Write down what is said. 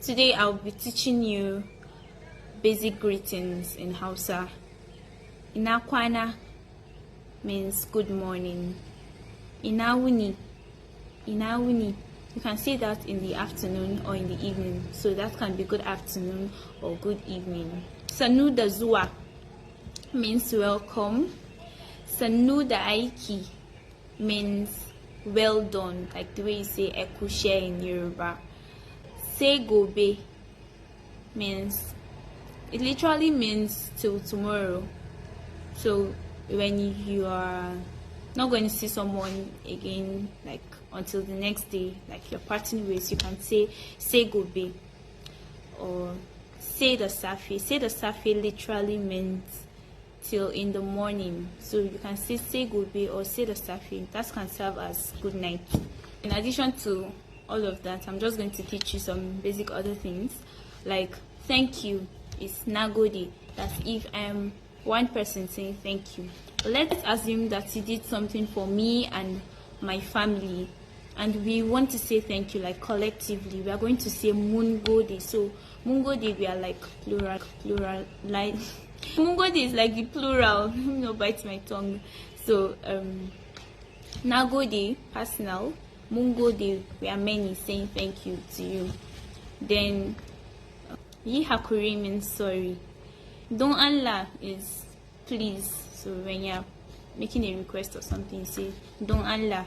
Today I'll be teaching you basic greetings in Hausa. Ina kwana means good morning. Ina wuni. Ina wuni. You can say that in the afternoon or in the evening. So that can be good afternoon or good evening. Sannu da zuwa means welcome. Sannu da aiki means well done, like the way you say ekushe in Yoruba. Say gobe means, it literally means till tomorrow. So when you are not going to see someone again, like until the next day, like you're parting ways, you can say gobe or say the safi. Say the safi literally means till in the morning. So you can say gobe or say the safi. That can serve as good night. In addition to all of that, I'm just going to teach you some basic other things, like thank you is nagode. That's if I'm one person saying thank you. Let's assume that you did something for me and my family, and we want to say thank you, like collectively. We are going to say mungode. So mungode, we are like plural, like mungode is like the plural. Bite my tongue. So nagode, personal. Mungode, we are many saying thank you to you. Then yi hakuri means sorry. Don Allah is please. So when you're making a request or something, you say Don Allah.